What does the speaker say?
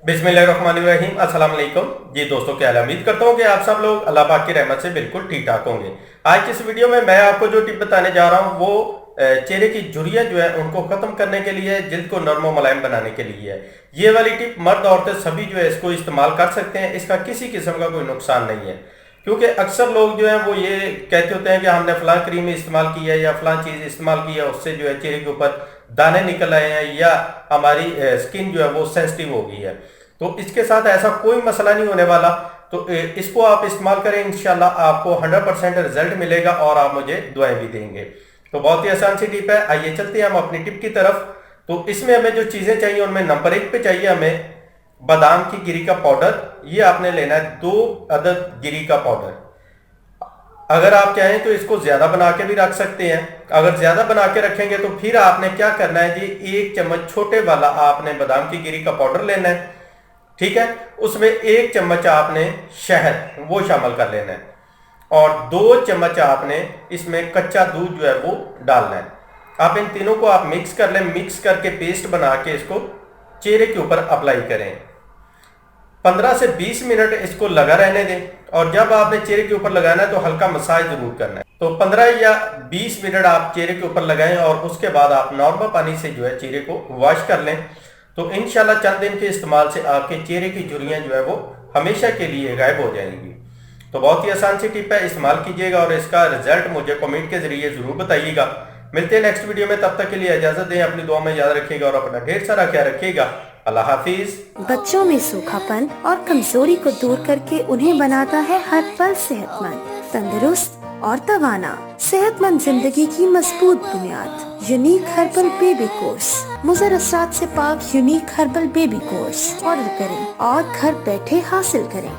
बिस्मिल्लाहिर्रहमानिर्रहीम अस्सलाम वालेकुम जी दोस्तों, क्या हाल है। उम्मीद करता हूँ कि आप सब लोग अल्लाह पाक की रहमत से बिल्कुल ठीक ठाक होंगे। आज की इस वीडियो में मैं आपको जो टिप बताने जा रहा हूँ वो चेहरे की झुर्रियाँ जो है उनको खत्म करने के लिए, जिल्द को नरम और मुलायम बनाने के लिए है। ये वाली टिप मर्द औरतें सभी जो है इसको इस्तेमाल कर सकते हैं। इसका किसी किस्म का कोई नुकसान नहीं है, क्योंकि अक्सर लोग जो है वो ये कहते होते हैं कि हमने फलां क्रीम इस्तेमाल की है या फलां चीज़ इस्तेमाल की है, उससे जो है चेहरे के ऊपर दाने निकल आए हैं या हमारी स्किन जो है वो सेंसिटिव हो गई है। तो इसके साथ ऐसा कोई मसला नहीं होने वाला। तो इसको आप इस्तेमाल करें, इंशाल्लाह आपको 100% रिजल्ट मिलेगा और आप मुझे दुआएं भी देंगे। तो बहुत ही आसान सी टिप है। आइए चलते हैं हम अपनी टिप की तरफ। तो इसमें हमें जो चीज़ें चाहिए उनमें नंबर 1 पे चाहिए हमें बादाम की गिरी का पाउडर। ये आपने लेना है 2 अदद गिरी का पाउडर। अगर आप चाहें तो इसको ज्यादा बना के भी रख सकते हैं। अगर ज्यादा बना के रखेंगे तो फिर आपने क्या करना है जी, 1 चम्मच छोटे वाला आपने बादाम की गिरी का पाउडर लेना है, ठीक है। उसमें 1 चम्मच आपने शहद वो शामिल कर लेना है और 2 चम्मच आपने इसमें कच्चा दूध जो है वो डालना है। आप इन तीनों को आप मिक्स कर लें। मिक्स करके पेस्ट बना के इसको चेहरे के ऊपर अप्लाई करें। 15 से 20 मिनट इसको लगा रहने दें और जब आपने चेहरे के ऊपर लगाना है तो हल्का मसाज जरूर करना है। तो 15 या 20 मिनट आप चेहरे के ऊपर लगाएं और उसके बाद आप नॉर्मल पानी से जो है चेहरे को वॉश कर लें। तो इंशाल्लाह चंद दिन के इस्तेमाल से आपके चेहरे की झुर्रियां जो है वो हमेशा के लिए गायब हो जाएंगी। तो बहुत ही आसान सी टिप है, इस्तेमाल कीजिएगा और इसका रिजल्ट मुझे कमेंट के जरिए जरूर बताइएगा। मिलते हैं नेक्स्ट वीडियो में, तब तक के लिए इजाजत दें। अपनी दुआ में याद रखिएगा और अपना ढेर सारा ख्याल रखिएगा। अल्लाह हाफिज। बच्चों में सूखापन और कमजोरी को दूर करके उन्हें बनाता है हर पल सेहतमंद, तंदुरुस्त और तवाना। सेहतमंद जिंदगी की मजबूत बुनियाद। Unique herbal baby course. मुज़र असरात से पाक unique herbal baby course order करें और घर बैठे हासिल करें।